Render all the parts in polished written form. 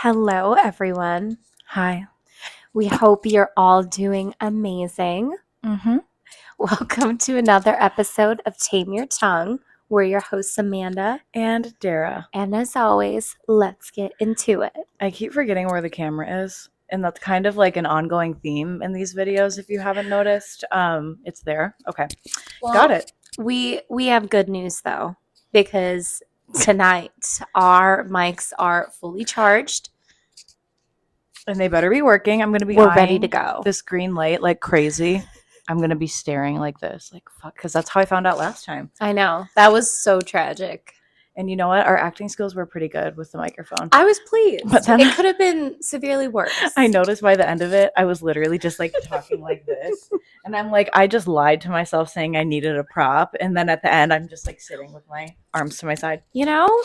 Hello, everyone. Hi. We hope you're all doing amazing. Mm-hmm. Welcome to another episode of Tame Your Tongue. We're your hosts, Amanda. And Dara. And as always, let's get into it. I keep forgetting where the camera is, and that's kind of like an ongoing theme in these videos, if you haven't noticed. It's there. Okay. Got it. We have good news, though, because tonight our mics are fully charged. And they better be working. I'm going to be We're ready to go. this green light like crazy. I'm going to be staring like this. Like, fuck, because that's how I found out last time. I know. That was so tragic. And you know what? Our acting skills were pretty good with the microphone. I was pleased. But then it could have been severely worse. I noticed by the end of it, I was literally just like talking like this. And I'm like, I just lied to myself saying I needed a prop. And then at the end, I'm just like sitting with my arms to my side. You know,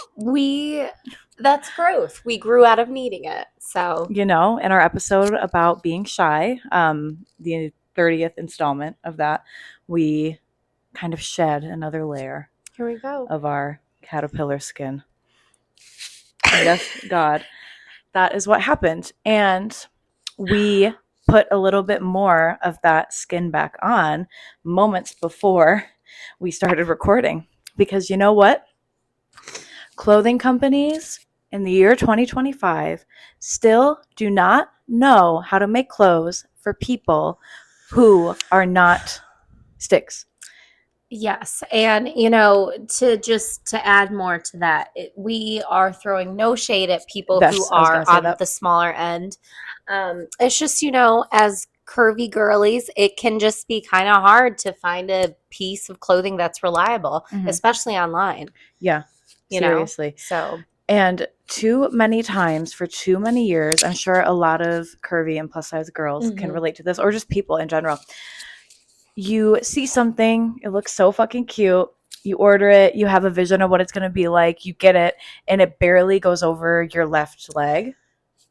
that's growth. We grew out of needing it. So, in our episode about being shy, the 30th installment of that, we kind of shed another layer here we go of our caterpillar skin. Yes, God, that is what happened. And we put a little bit more of that skin back on moments before we started recording. Because you know what? Clothing companies in the year 2025 still do not know how to make clothes for people who are not sticks. Yes. And, to add more to that, we are throwing no shade at people who are on the smaller end. It's just, as curvy girlies, it can just be kind of hard to find a piece of clothing that's reliable, especially online. Yeah, seriously. And too many times for too many years, I'm sure a lot of curvy and plus size girls can relate to this, or just people in general. You see something, it looks so fucking cute. You order it, you have a vision of what it's going to be like, you get it, and it barely goes over your left leg.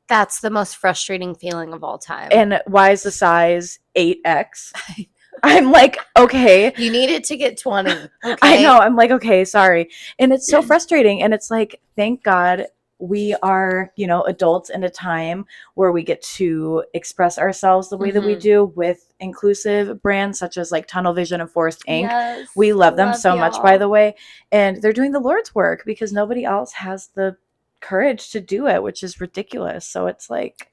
That's the most frustrating feeling of all time. And why is the size 8X? I'm like, okay. You need it to get 20. Okay? I know. I'm like, okay, sorry. And it's so frustrating. And it's like, thank God we are, adults in a time where we get to express ourselves the way that we do with inclusive brands such as like Tunnel Vision and Forest Inc. Yes, we love them so much, by the way. And they're doing the Lord's work because nobody else has the courage to do it, which is ridiculous. So it's like,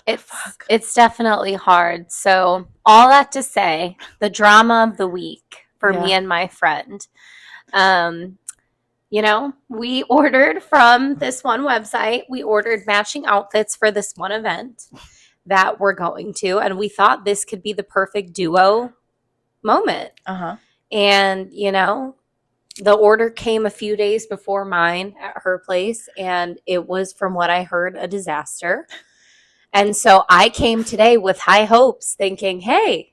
it's definitely hard. So all that to say, the drama of the week for me and my friend. We ordered from this one website. We ordered matching outfits for this one event that we're going to, and we thought this could be the perfect duo moment. And, the order came a few days before mine at her place, and it was, from what I heard, a disaster. And so I came today with high hopes, thinking, hey,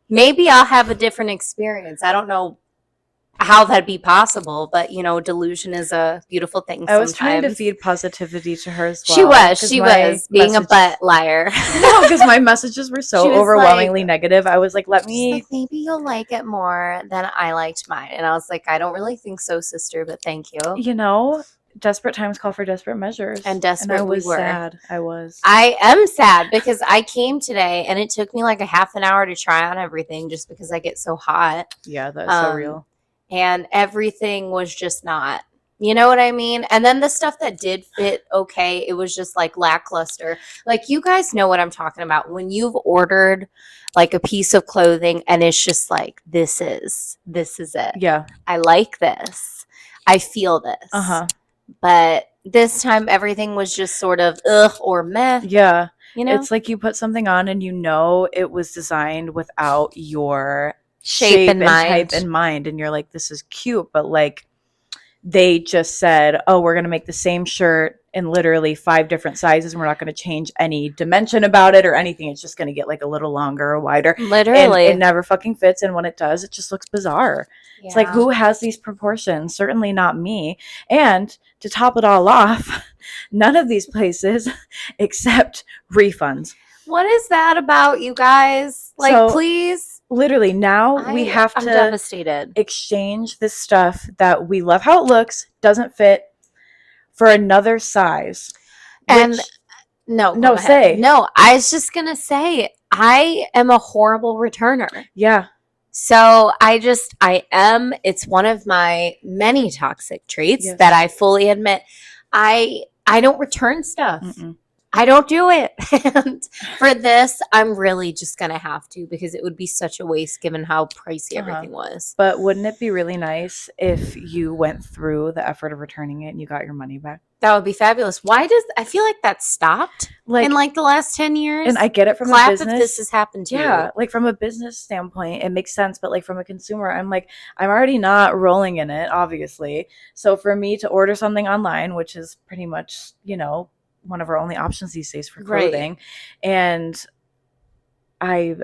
maybe I'll have a different experience. I don't know how that'd be possible, but delusion is a beautiful thing sometimes. I was trying to feed positivity to her as well. She was being a butt liar. No, because my messages were so overwhelmingly negative. I was like, maybe you'll like it more than I liked mine. And I was like, I don't really think so, sister, but thank you. Desperate times call for desperate measures. And desperate I was we were. Sad. I was. I am sad because I came today and it took me like a half an hour to try on everything just because I get so hot. Yeah, that's so real. And everything was just not, you know what I mean? And then the stuff that did fit okay, it was just like lackluster. Like, you guys know what I'm talking about. When you've ordered like a piece of clothing and it's just like, this is it. Yeah. I like this. I feel this. But this time everything was just sort of ugh or meh. Yeah. It's like you put something on and it was designed without your shape and type in mind. And you're like, this is cute. But like, they just said, oh, we're going to make the same shirt in literally 5 different sizes. And we're not going to change any dimension about it or anything. It's just going to get like a little longer or wider. Literally. And it never fucking fits. And when it does, it just looks bizarre. Yeah. It's like, who has these proportions? Certainly not me. And to top it all off, none of these places accept refunds. What is that about, you guys? Like, please. Literally, now we have to devastated. Exchange this stuff that we love how it looks, doesn't fit, for another size. And No, No, go ahead. say. No, I was just going to say, I am a horrible returner. Yeah. So it's one of my many toxic traits Yes. that I fully admit. I don't return stuff. Mm-mm. I don't do it. And for this, I'm really just going to have to because it would be such a waste given how pricey everything was. But wouldn't it be really nice if you went through the effort of returning it and you got your money back? That would be fabulous. I feel like that stopped in like the last 10 years? And I get it from Clap a business. if this has happened to you. Yeah, like from a business standpoint, it makes sense. But like from a consumer, I'm already not rolling in it, obviously. So for me to order something online, which is pretty much, one of our only options these days for clothing, Right. and I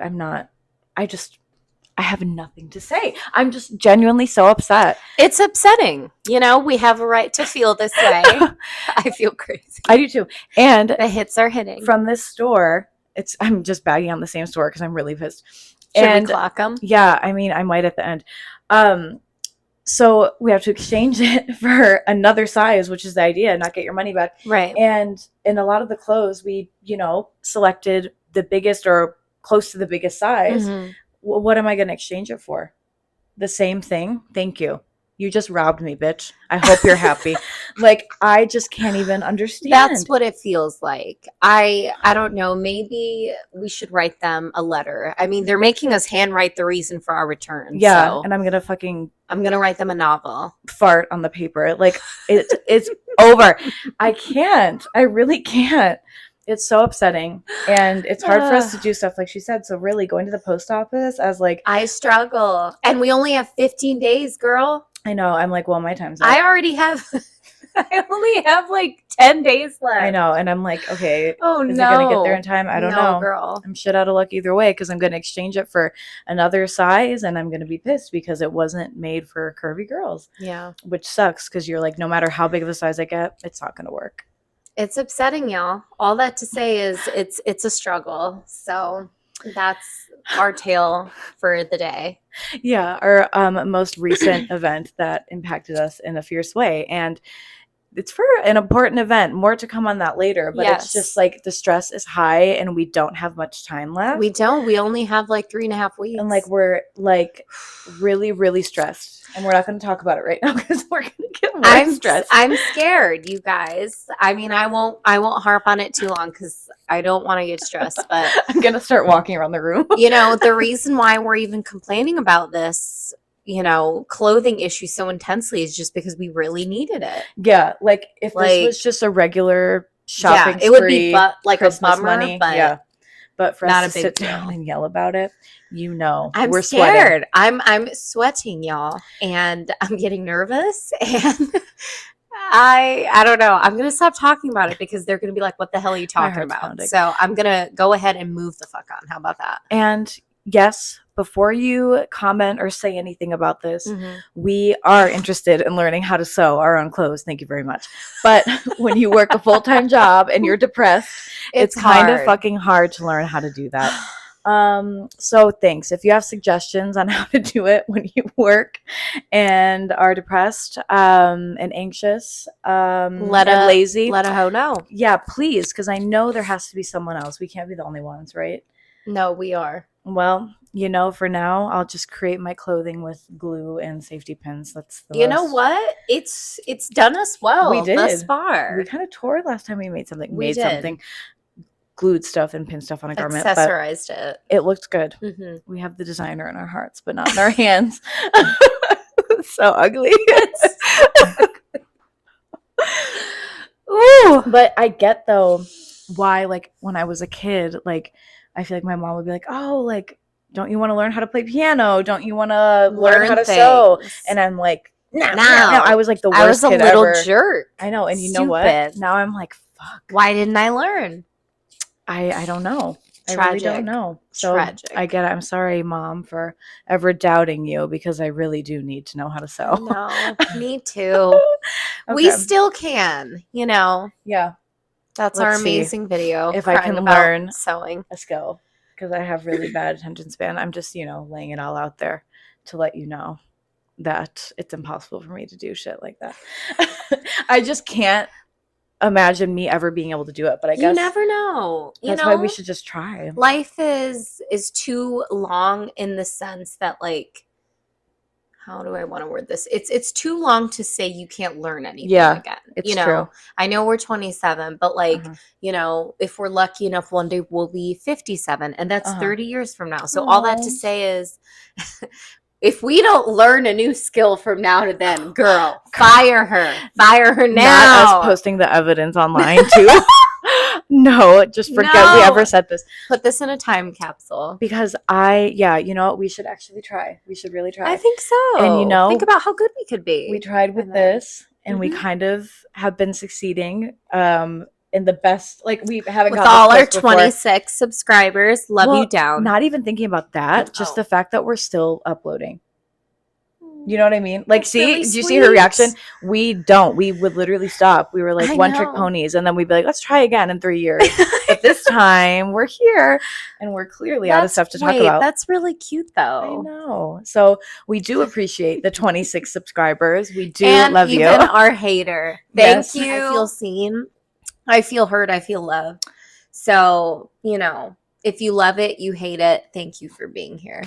have nothing to say. I'm just genuinely so upset. It's upsetting. We have a right to feel this way. I feel crazy. I do too. And the hits are hitting. From this store, I'm just bagging on the same store because I'm really pissed. Should we clock them? Yeah, I mean, I might at the end. So we have to exchange it for another size, which is the idea, not get your money back. Right. And in a lot of the clothes, we, selected the biggest or close to the biggest size. Mm-hmm. What am I going to exchange it for? The same thing? Thank you. You just robbed me, bitch. I hope you're happy. I just can't even understand. That's what it feels like. I don't know. Maybe we should write them a letter. I mean, they're making us handwrite the reason for our return. Yeah, so and I'm gonna write them a novel. Fart on the paper. It's over. I can't. I really can't. It's so upsetting, and it's hard for us to do stuff like she said. So really, going to the post office I struggle, and we only have 15 days, girl. I know. I'm like, well, my time's up. I already have. I only have 10 days left. I know, and I'm like, okay, oh is no, it gonna get there in time? I don't know, girl. I'm shit out of luck either way because I'm gonna exchange it for another size, and I'm gonna be pissed because it wasn't made for curvy girls. Yeah, which sucks because you're like, no matter how big of a size I get, it's not gonna work. It's upsetting, y'all. All that to say is it's a struggle. So that's our tale for the day. Yeah, our most recent event that impacted us in a fierce way. And it's for an important event. More to come on that later. But It's just the stress is high and we don't have much time left. We don't. We only have 3.5 weeks. And we're really, really stressed. And we're not going to talk about it right now because we're going to get more stressed. I'm scared, you guys. I mean, I won't harp on it too long because I don't want to get stressed. But I'm going to start walking around the room. The reason why we're even complaining about this, clothing issue so intensely is just because we really needed it. Yeah, if this was just a regular shopping spree, it would be Christmas a bummer, money, but yeah. But for not us to a big sit down and yell about it, I'm we're scared. Sweating. I'm sweating, y'all, and I'm getting nervous, and I don't know. I'm gonna stop talking about it because they're gonna be like, "What the hell are you talking about?" Pounding. So I'm gonna go ahead and move the fuck on. How about that? And yes, before you comment or say anything about this, Mm-hmm. we are interested in learning how to sew our own clothes. Thank you very much. But when you work a full-time job and you're depressed, it's kind of fucking hard to learn how to do that. So thanks. If you have suggestions on how to do it when you work and are depressed, and anxious, and lazy, let a hoe know. Yeah, please, because I know there has to be someone else. We can't be the only ones, right? No, we are. Well, for now, I'll just create my clothing with glue and safety pins. That's the know what? It's done us well. We did thus far. We kind of tore last time we made something. Something. Glued stuff and pinned stuff on a garment. Accessorized it. It looked good. Mm-hmm. We have the designer in our hearts, but not in our hands. So ugly. Ooh. But I get though why, when I was a kid, I feel like my mom would be like, "Oh, don't you want to learn how to play piano? Don't you want to learn how to sew?" And I'm like, no. I was the worst. I was a little jerk. I know, and you know what? Now I'm like, fuck. Why didn't I learn? I don't know. Tragic. I really don't know. So Tragic. I get it. I'm sorry, Mom, for ever doubting you because I really do need to know how to sew. No, me too. Okay. We still can, Yeah. That's our amazing video. If I can learn sewing a skill because I have really bad attention span. I'm just, laying it all out there to let you know that it's impossible for me to do shit like that. I just can't imagine me ever being able to do it, but I You guess never know. that's why we should just try. Life is too long in the sense that, like, how do I want to word this? It's too long to say you can't learn anything again. It's true. I know we're 27, but like, Uh-huh. if we're lucky enough, one day we'll be 57, and that's 30 years from now. So all that to Aw. say is, if we don't learn a new skill from now to then, girl, fire her. Fire her now. Not us posting the evidence online too. No, just forget we ever said this. Put this in a time capsule. Because you know what? We should actually try. We should really try. I think so. And you know, think about how good we could be. We tried with this, and we kind of have been succeeding. In the best, like we haven't with got all our 26 subscribers. Love you down. Not even thinking about that, just the fact that we're still uploading. You know what I mean? Like, see, really did you see her reaction? We don't. We would literally stop. We were like one trick ponies, and then we'd be like, let's try again in 3 years. But this time we're here, and we're clearly out of stuff to talk about. That's really cute, though. I know. So we do appreciate the 26 subscribers. We do and love you. Even our hater. Thank you. I feel seen. I feel heard. I feel loved. So, if you love it, you hate it, thank you for being here.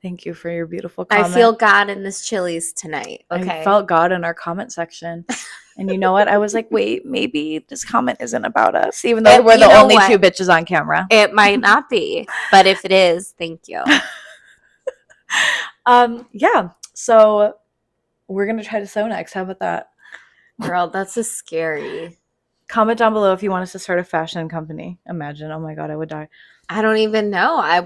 Thank you for your beautiful comment. I feel God in this Chili's tonight. Okay. I felt God in our comment section. And you know what? I was like, wait, maybe this comment isn't about us, even though we're the only two bitches on camera. It might not be. But if it is, thank you. Yeah. So we're going to try to sew next. How about that? Girl, that's a scary. Comment down below if you want us to start a fashion company. Imagine. Oh my God, I would die. I don't even know. I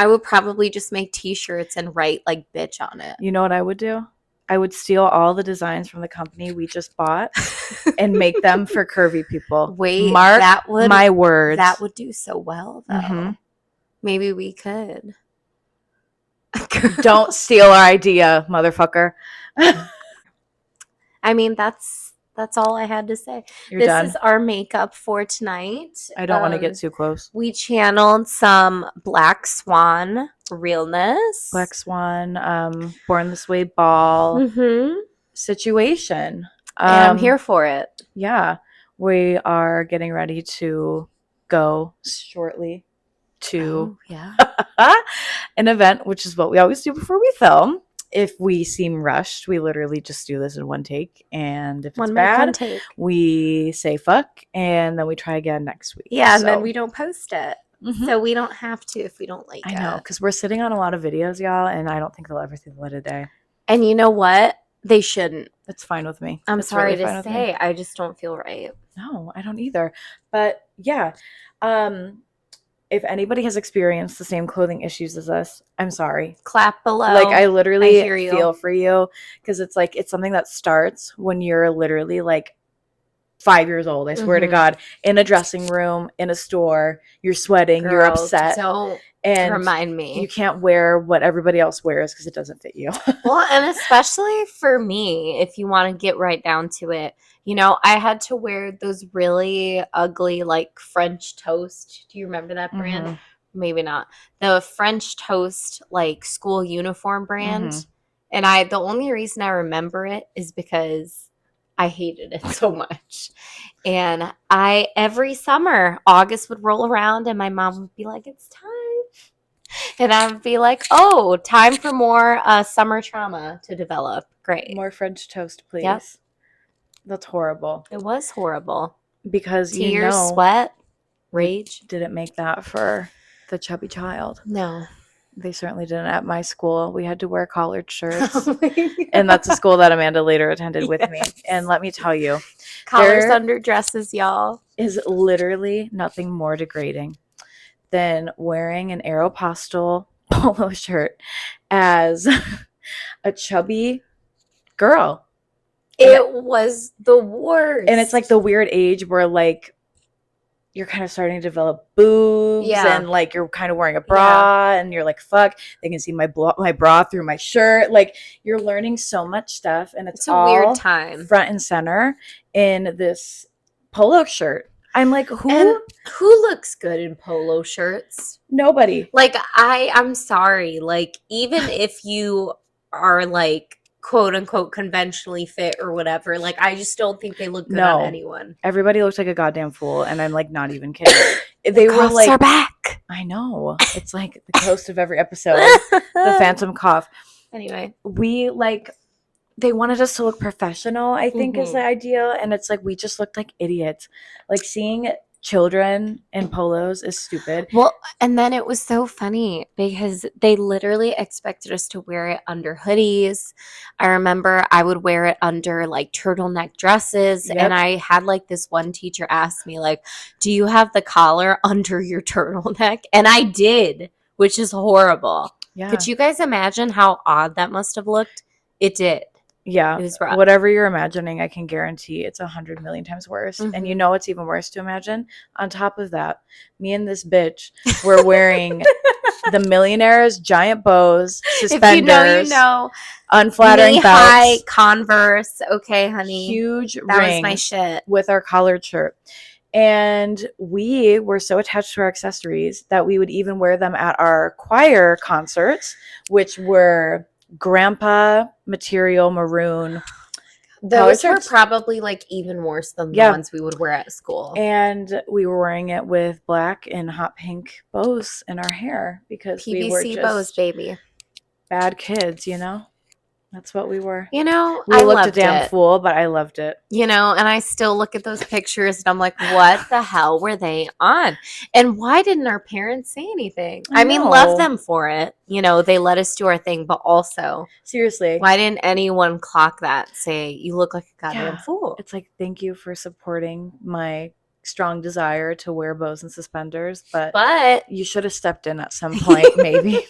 would probably just make t-shirts and write like bitch on it. You know what I would do? I would steal all the designs from the company we just bought and make them for curvy people. Wait, Mark my words. That would do so well, though. Mm-hmm. Maybe we could. Don't steal our idea, motherfucker. I mean, that's all I had to say. This is our makeup for tonight. I don't want to get too close. We channeled some Black Swan realness. Black Swan, Born This Way ball situation. And I'm here for it. Yeah. We are getting ready to go shortly to an event, which is what we always do before we film. If we seem rushed, we literally just do this in one take. And if it's bad, we say fuck, and then we try again next week. Yeah, and then we don't post it. Mm-hmm. So we don't have to if we don't like it. I know, because we're sitting on a lot of videos, y'all, and I don't think they'll ever see the light of day. And you know what? They shouldn't. It's fine with me. I'm sorry to say. I just don't feel right. No, I don't either. But yeah, if anybody has experienced the same clothing issues as us, I'm sorry. Clap below. Like, I literally feel for you, because it's like, it's something that starts when you're literally like 5 years old. I swear to God, in a dressing room, in a store, you're sweating, you're upset. Don't remind me. You can't wear what everybody else wears because it doesn't fit you. Well, and especially for me, if you want to get right down to it, I had to wear those really ugly, like, French toast. Do you remember that brand? Mm-hmm. Maybe not. The French toast, like, school uniform brand. Mm-hmm. And the only reason I remember it is because I hated it so much. And every summer, August would roll around and my mom would be like, it's time. And I would be like, oh, time for more summer trauma to develop. Great. More French toast, please. Yep. That's horrible. It was horrible. Because tears, sweat, rage. Didn't make that for the chubby child. No. They certainly didn't at my school. We had to wear collared shirts. And that's a school that Amanda later attended with me. And let me tell you, collars under dresses, y'all, is literally nothing more degrading than wearing an Aeropostale polo shirt as a chubby girl. It was the worst. And it's like the weird age where, like, you're kind of starting to develop boobs, and like you're kind of wearing a bra, and you're like, fuck, they can see my bra through my shirt. Like, you're learning so much stuff, and it's a weird time, front and center in this polo shirt. I'm like, who looks good in polo shirts? Nobody. Like, I'm sorry. Like, even if you are like quote unquote conventionally fit or whatever. Like, I just don't think they look good on No. anyone. Everybody looks like a goddamn fool, and I'm like not even kidding. They were Coughs like, are back. I know. It's like the host of every episode, the phantom cough. Anyway, We like they wanted us to look professional, I think is the idea, and it's like we just looked like idiots. Like seeing children in polos is stupid. well, and then it was so funny because they literally expected us to wear it under hoodies. I remember I would wear it under like turtleneck dresses. Yep. And I had like this one teacher ask me, like, do you have the collar under your turtleneck? And I did, which is horrible. Yeah. Could you guys imagine how odd that must have looked? It did. Yeah. It was rough. Whatever you're imagining, I can guarantee it's 100 million times worse. And you Mhm. know it's even worse to imagine? On top of that, me and this bitch were wearing the millionaires, giant bows, suspenders, If you know, you know. unflattering Knee-high belts, Converse. Okay, honey. huge That rings was my shit. with our collared shirt. And we were so attached to our accessories that we would even wear them at our choir concerts, which were grandpa material maroon. Those were probably like even worse than the ones we would wear at school. And we were wearing it with black and hot pink bows in our hair because we were PVC just bows, baby. bad kids, you know? That's what we were. You know, We I looked a loved damn it. fool, but I loved it. You know, and I still look at those pictures and I'm like, what the hell were they on? And why didn't our parents say anything? I mean, love them for it. You know, they let us do our thing, but also, seriously, why didn't anyone clock that? Say, you look like a goddamn fool. It's like, thank you for supporting my strong desire to wear bows and suspenders, but you should have stepped in at some point, maybe.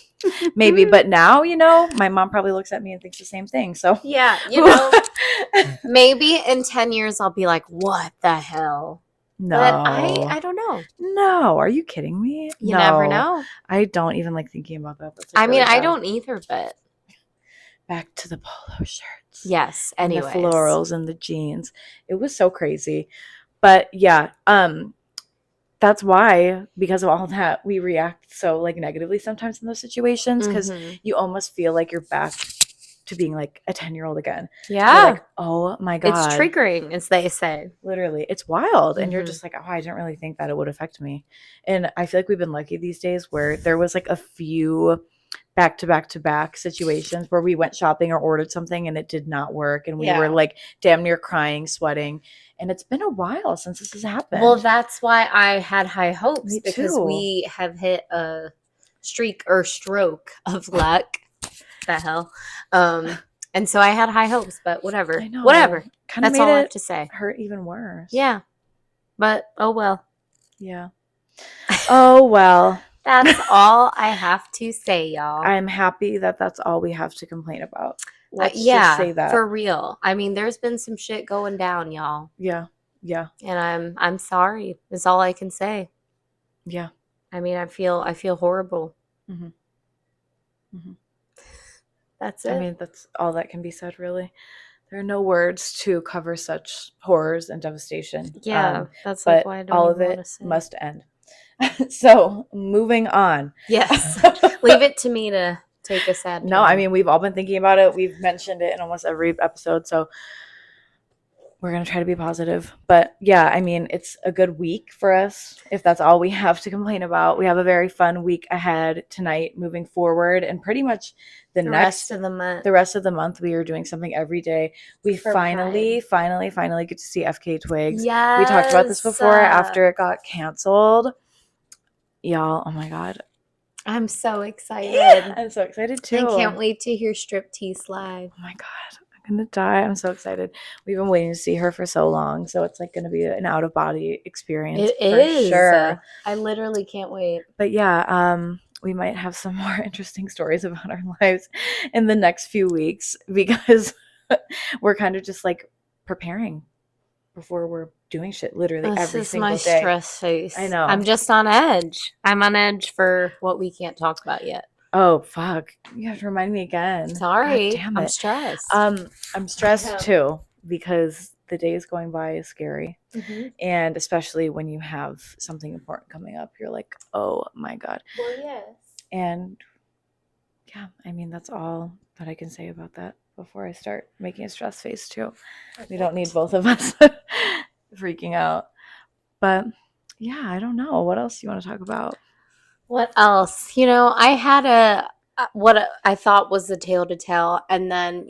Maybe, but now, you know, my mom probably looks at me and thinks the same thing. So yeah, you know, maybe in 10 years I'll be like, what the hell? No, but I don't know. No, are you kidding me? You never know. I don't even like thinking about that. That's I mean, I don't either, but back to the polo shirts. Yes, and the florals and the jeans. It was so crazy. But yeah, that's why, because of all that, we react so like negatively sometimes in those situations, because you almost feel like you're back to being like a 10-year-old again. Yeah. You're like, oh my God. It's triggering, as they say. Literally. It's wild. And you're just like, oh, I didn't really think that it would affect me. And I feel like we've been lucky these days where there was like a few back-to-back situations where we went shopping or ordered something and it did not work. And we were like damn near crying, sweating. And it's been a while since this has happened. Well, that's why I had high hopes, because we have hit a streak or stroke of luck. The hell. And so I had high hopes, but whatever. I know. Whatever. Kinda That's all I have to say. Hurt even worse. Yeah. But oh well. Yeah. Oh well. That's all I have to say, y'all. I'm happy that that's all we have to complain about. Let's just say that. For real. I mean, there's been some shit going down, y'all. Yeah. Yeah. And I'm sorry. Is all I can say. Yeah. I mean, I feel horrible. Mm-hmm. Mm-hmm. That's it. I mean, that's all that can be said, really. There are no words to cover such horrors and devastation. Yeah, that's but why I don't all of it must end. So, moving on. Yes. Leave it to me to take a sad turn. No, I mean, we've all been thinking about it. We've mentioned it in almost every episode, so we're going to try to be positive. But yeah, I mean, it's a good week for us, if that's all we have to complain about. We have a very fun week ahead tonight, moving forward, and pretty much the rest of the month, we are doing something every day. We finally get to see FK Twigs. Yes. We talked about this before after it got canceled. Y'all, oh my God. I'm so excited. Yeah, I'm so excited too. I can't wait to hear Striptease live. Oh my God. I'm gonna die. I'm so excited. We've been waiting to see her for so long, so it's like gonna be an out of body experience. It is. Sure. I literally can't wait. But yeah, we might have some more interesting stories about our lives in the next few weeks, because we're kind of just like preparing before we're doing shit literally every single day. This is my stress face. I know. I'm just on edge. I'm on edge for what we can't talk about yet. Oh fuck! You have to remind me again. Sorry, God damn it. I'm stressed. I'm stressed too, because the days going by is scary, and especially when you have something important coming up, you're like, oh my God. Well, yes. And yeah, I mean, that's all that I can say about that before I start making a stress face too. We don't need both of us freaking out. But yeah, I don't know. What else do you want to talk about? What else? I had what I thought was a tale to tell, and then,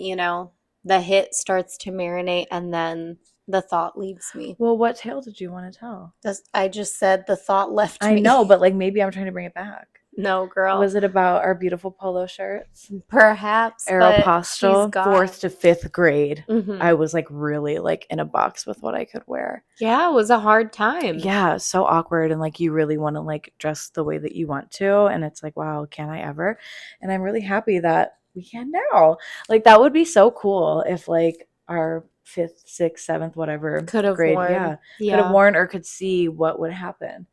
the hit starts to marinate, and then the thought leaves me. Well, what tale did you want to tell? I just said the thought left I me. know, but like maybe I'm trying to bring it back. No, girl. Was it about our beautiful polo shirts? Perhaps, but she's Aeropostale, gone. 4th to 5th grade. Mhm. I was like really like in a box with what I could wear. Yeah, it was a hard time. Yeah, so awkward, and like you really want to like dress the way that you want to, and it's like, wow, can I ever? And I'm really happy that we can now. Like that would be so cool if like our 5th, 6th, 7th, whatever Could have grade, worn. could have worn or could see what would happen.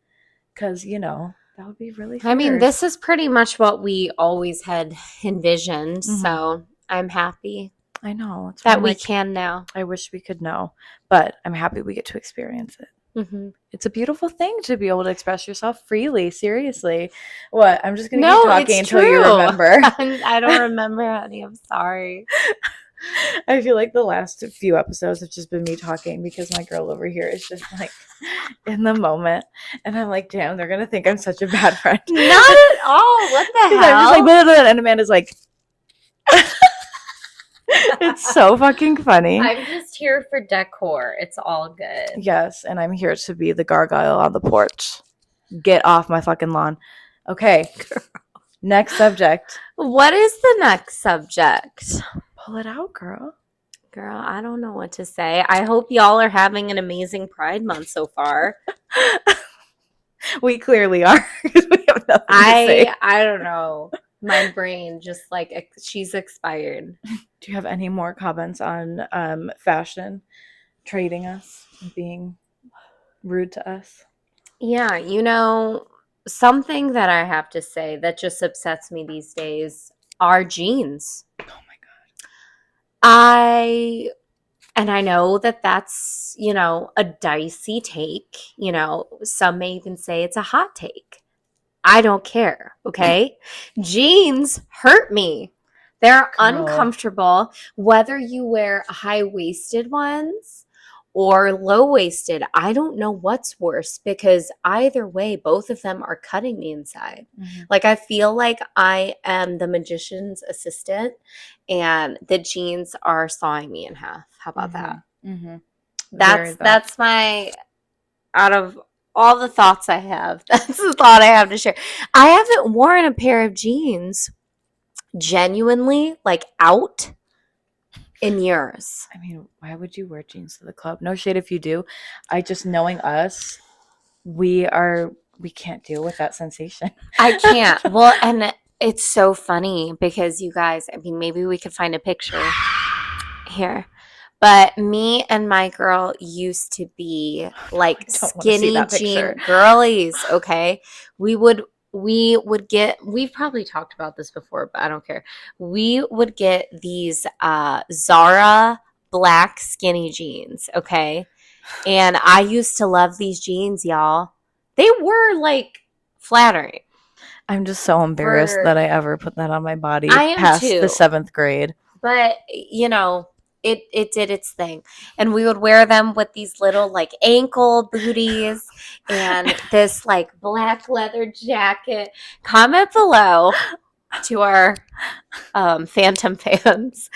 Because that would be really I mean, fierce. this is pretty much what we always had envisioned, Mhm. so I'm happy I know it's that we can now. I wish we could know, but I'm happy we get to experience it. Mhm. It's a beautiful thing to be able to express yourself freely. Seriously. What? I'm just going to No, keep talking it's until you true. remember. I don't remember, honey. I'm sorry. I feel like the last few episodes have just been me talking because my girl over here is just like in the moment. And I'm like, damn, they're going to think I'm such a bad friend. Not at all. What the hell? I'm just like, blah, blah, blah, and Amanda's like, it's so fucking funny. I'm just here for decor. It's all good. Yes, and I'm here to be the gargoyle on the porch. Get off my fucking lawn. Okay. Next subject. What is the next subject? Pull it out, girl. Girl, I don't know what to say. I hope y'all are having an amazing Pride Month so far. We clearly are. We have nothing to say. I don't know. My brain just like she's expired. Do you have any more comments on fashion trading us, being rude to us? Yeah, something that I have to say that just upsets me these days are jeans. Oh my god. I know that that's, a dicey take. Some may even say it's a hot take. I don't care, okay? Jeans hurt me. They're uncomfortable, whether you wear high-waisted ones or low-waisted. I don't know what's worse because either way, both of them are cutting me inside. Mhm. Like I feel like I am the magician's assistant and the jeans are sawing me in half. How about that? Mm-hmm. That's my, out of all the thoughts I have, that's the thought I have to share. I haven't worn a pair of jeans genuinely like out in years. I mean, why would you wear jeans to the club? No shade if you do. I just, knowing us, we can't deal with that sensation. I can't. Well, and it's so funny because you guys, I mean, maybe we could find a picture here. But me and my girl used to be like skinny jean girlies, okay? We've probably talked about this before, but I don't care. We would get these Zara black skinny jeans, okay? And I used to love these jeans, y'all. They were like flattering. I'm just so embarrassed that I ever put that on my body past the 7th grade. But, it did its thing. And we would wear them with these little like ankle booties and this like black leather jacket. Comment below to our Phantom fans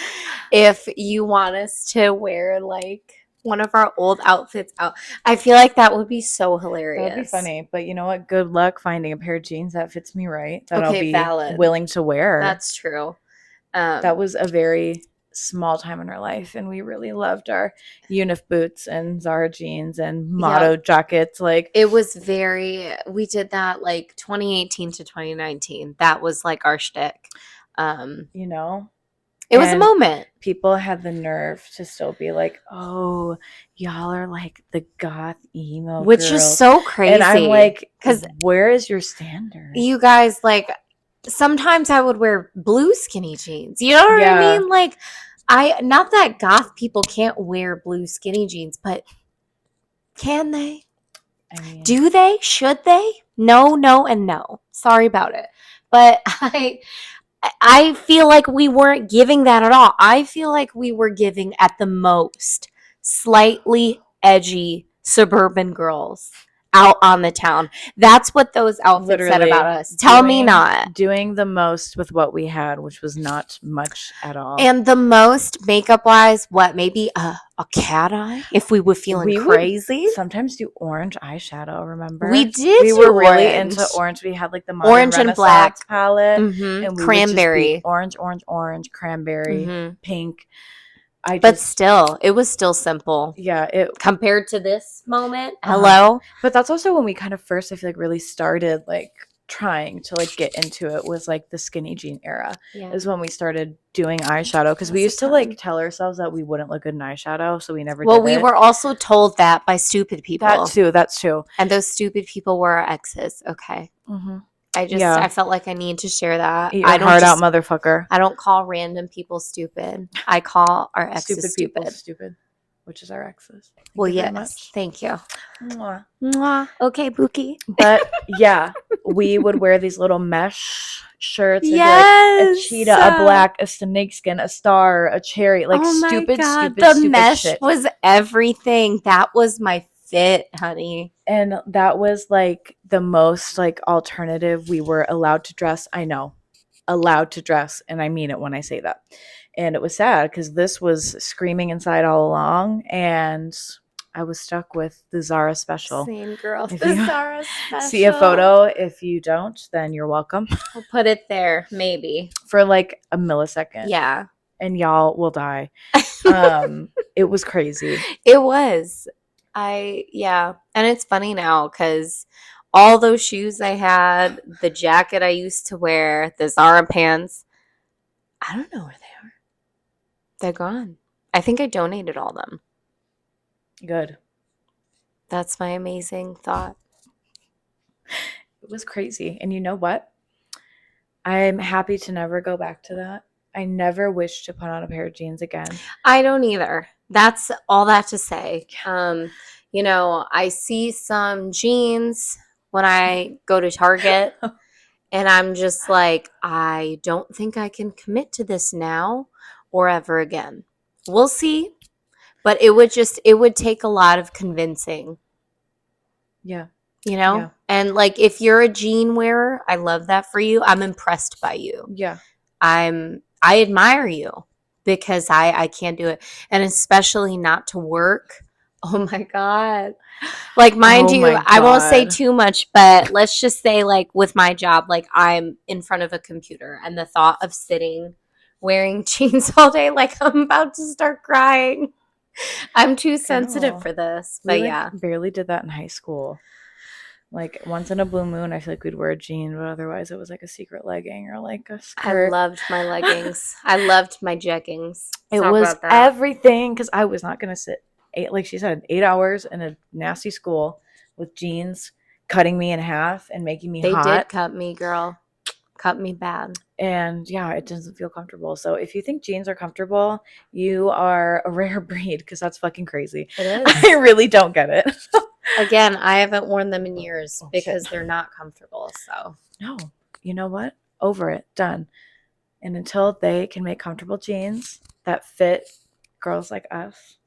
if you want us to wear like one of our old outfits out. I feel like that would be so hilarious. That would be funny. But you know what? Good luck finding a pair of jeans that fits me right. That Okay, I'll be valid. willing to wear. That's true. That was a very small time in our life, and we really loved our Unif boots and Zara jeans and motto jackets. Like it was we did that like 2018 to 2019. That was like our shtick. It was a moment. People had the nerve to still be like, oh, y'all are like the goth emo which girls. Is so crazy. And I'm like, because where is your standard? You guys, like, sometimes I would wear blue skinny jeans. You know what I mean? Like, not that goth people can't wear blue skinny jeans, but can they? I mean, do they? Should they? No, and no. Sorry about it. But I feel like we weren't giving that at all. I feel like we were giving at the most slightly edgy suburban girls out on the town. That's what those outfits said about us. Tell me not. Doing the most with what we had, which was not much at all. And the most makeup wise, what, maybe a cat eye if we were feeling crazy? Sometimes do orange eyeshadow, remember? We did. We were really into orange. We had like the modern orange and black palette. Mm-hmm. And we cranberry. Orange, cranberry, Mm-hmm. pink. But still, it was still simple. Yeah. Compared to this moment. Hello? But that's also when we kind of first, I feel like, really started like trying to like get into it, was like the skinny jean era. Yeah. Is when we started doing eyeshadow, because we used to like tell ourselves that we wouldn't look good in eyeshadow, so we never did we were also told that by stupid people. That's true. And those stupid people were our exes. Okay. Mm-hmm. I felt like I need to share that. I don't out, motherfucker. I don't call random people stupid. I call our exes stupid, which is our exes. Thank you. Mwah. Mwah. Okay, Bookie. But yeah, we would wear these little mesh shirts. Yes. Like a cheetah, a black, a snakeskin, a star, a cherry. Like stupid the mesh shit. Was everything. That was my fit, honey. And that was like the most like alternative we were allowed to dress. I know. Allowed to dress, and I mean it when I say that. And it was sad because this was screaming inside all along, and I was stuck with the Zara special. Same girl. The Zara special. See a photo. If you don't, then you're welcome. We'll put it there, maybe. For like a millisecond. Yeah. And y'all will die. It was crazy. It was. And it's funny now because all those shoes I had, the jacket I used to wear, the Zara pants, I don't know where they are. They're gone. I think I donated all them. Good. That's my amazing thought. It was crazy. And you know what? I'm happy to never go back to that. I never wish to put on a pair of jeans again. I don't either. That's all that to say. I see some jeans when I go to Target and I'm just like, I don't think I can commit to this now or ever again. We'll see. But it would take a lot of convincing. Yeah. Yeah. And like, if you're a jean wearer, I love that for you. I'm impressed by you. Yeah. I admire you because I can't do it. And especially not to work. Oh my God. Like, mind you, I won't say too much, but let's just say like with my job, like I'm in front of a computer and the thought of sitting wearing jeans all day, like I'm about to start crying. I'm too sensitive for this, but we barely did that in high school. Like once in a blue moon, I feel like we'd wear a jean, but otherwise it was like a secret legging or like a skirt. I loved my leggings. I loved my jeggings. It was everything because I was not going to sit, like she said, 8 hours in a nasty school with jeans cutting me in half and making me hot. They did cut me, girl. Cut me bad. And yeah, it doesn't feel comfortable. So if you think jeans are comfortable, you are a rare breed because that's fucking crazy. It is. I really don't get it. Again, I haven't worn them in years because they're not comfortable. So no, you know what? Over it. Done. And until they can make comfortable jeans that fit girls like us,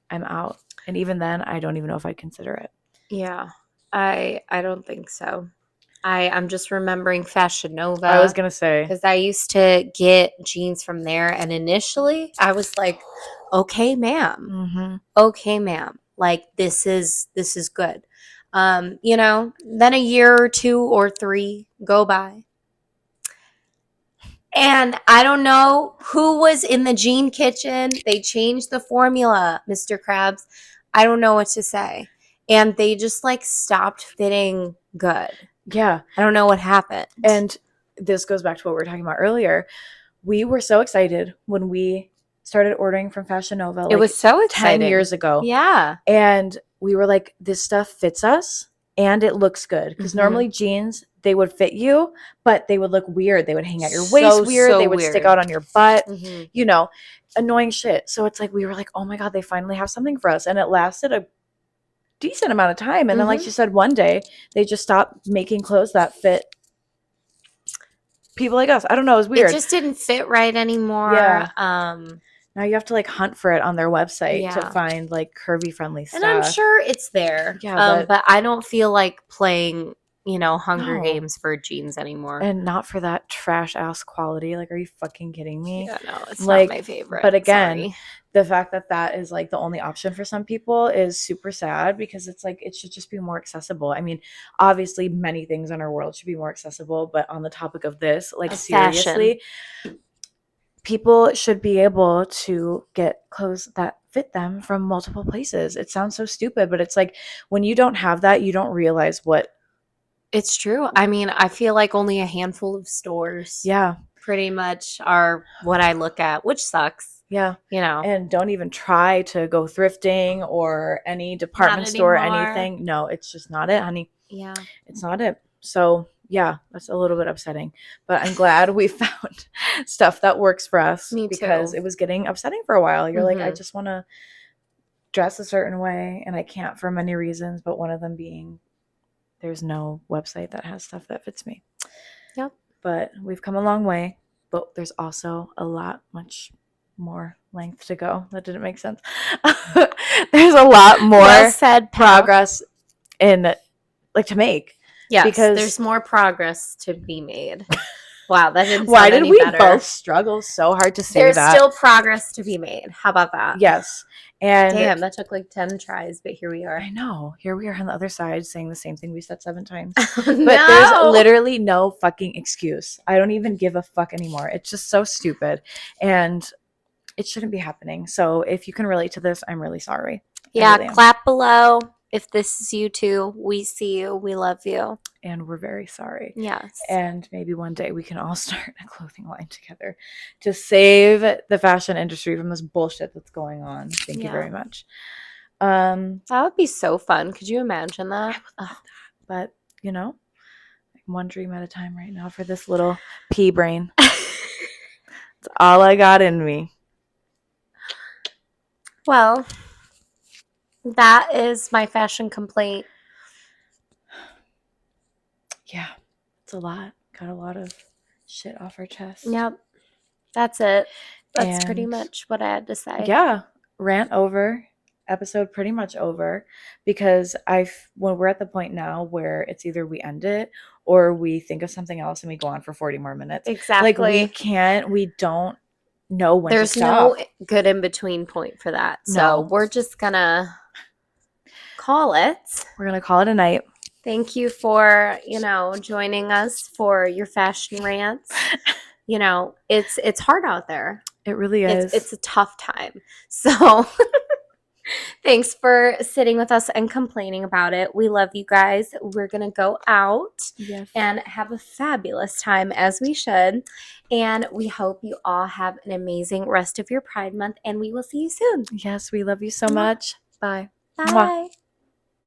I'm out. And even then, I don't even know if I'd consider it. Yeah, I don't think so. I'm just remembering Fashion Nova. I was going to say. Because I used to get jeans from there. And initially, I was like, okay, ma'am. Mm-hmm. Okay, ma'am. Like, this is good. Then a year or 2 or 3 go by. And I don't know who was in the jean kitchen. They changed the formula, Mr. Krabs. I don't know what to say. And they just like stopped fitting good. Yeah. I don't know what happened. And this goes back to what we were talking about earlier. We were so excited when we started ordering from Fashion Nova. Like, it was so exciting. 10 years ago. Yeah. And we were like, this stuff fits us and it looks good. Because normally jeans, they would fit you, but they would look weird. They would hang at your waist weird. They would stick out on your butt. Mm-hmm. Annoying shit. So it's like, we were like, oh my God, they finally have something for us. And it lasted a decent amount of time. And then, like she said, one day they just stopped making clothes that fit people like us. I don't know. It was weird. It just didn't fit right anymore. Yeah. Now you have to like hunt for it on their website to Yeah. find like curvy friendly stuff. And I'm sure it's there. Yeah, but I don't feel like playing, Hunger No. Games for jeans anymore. And not for that trash ass quality. Like, are you fucking kidding me? Yeah, no, it's Like, not my favorite. But again, Sorry. the fact that that is like the only option for some people is super sad because it's like it should just be more accessible. I mean, obviously many things in our world should be more accessible, but on the topic of this, like Of seriously, people should be able to get clothes that fit them from multiple places. It sounds so stupid, but it's like when you don't have that, you don't realize what. It's true. I mean, I feel like only a handful of stores Yeah. pretty much are what I look at, which sucks. Yeah. You know. And don't even try to go thrifting or any department store, anything. No, it's just not it, honey. Yeah. It's not it. So, yeah, that's a little bit upsetting. But I'm glad we found stuff that works for us. Me because too. it was getting upsetting for a while. You're like, I Mhm. just want to dress a certain way, and I can't for many reasons, but one of them being there's no website that has stuff that fits me. Yep. But we've come a long way, but there's also much more length to go. That didn't make sense. There's a lot more Well said, pal. progress in like to make. Yes, because there's more progress to be made. Wow, that didn't why sound did any we better. both struggle so hard to say There's that? still progress to be made. How about that? Yes. And damn, that took like 10 tries, but here we are. I know. Here we are on the other side saying the same thing we said 7 times. But But there's literally no fucking excuse. I don't even give a fuck anymore. It's just so stupid. And it shouldn't be happening. So if you can relate to this, I'm really sorry. Yeah, really clap below if this is you too. We see you. We love you. And we're very sorry. Yes. And maybe one day we can all start a clothing line together to save the fashion industry from this bullshit that's going on. Thank you very much. That would be so fun. Could you imagine that? But, one dream at a time right now for this little pea brain. That's all I got in me. Well, that is my fashion complaint. Yeah, it's a lot. Got a lot of shit off our chest. Yep. That's it. That's pretty much what I had to say. Yeah. Rant over. Episode pretty much over. Because when we're at the point now where it's either we end it or we think of something else and we go on for 40 more minutes. Exactly. Like we don't know when There's to stop. no good in between point for that. So we're just gonna call it. We're gonna call it a night. Thank you for, joining us for your fashion rants. It's hard out there. It really is. It's a tough time. So thanks for sitting with us and complaining about it. We love you guys. We're going to go out and have a fabulous time as we should. And we hope you all have an amazing rest of your Pride Month, and we will see you soon. Yes, we love you so much. Bye. Bye. Mwah.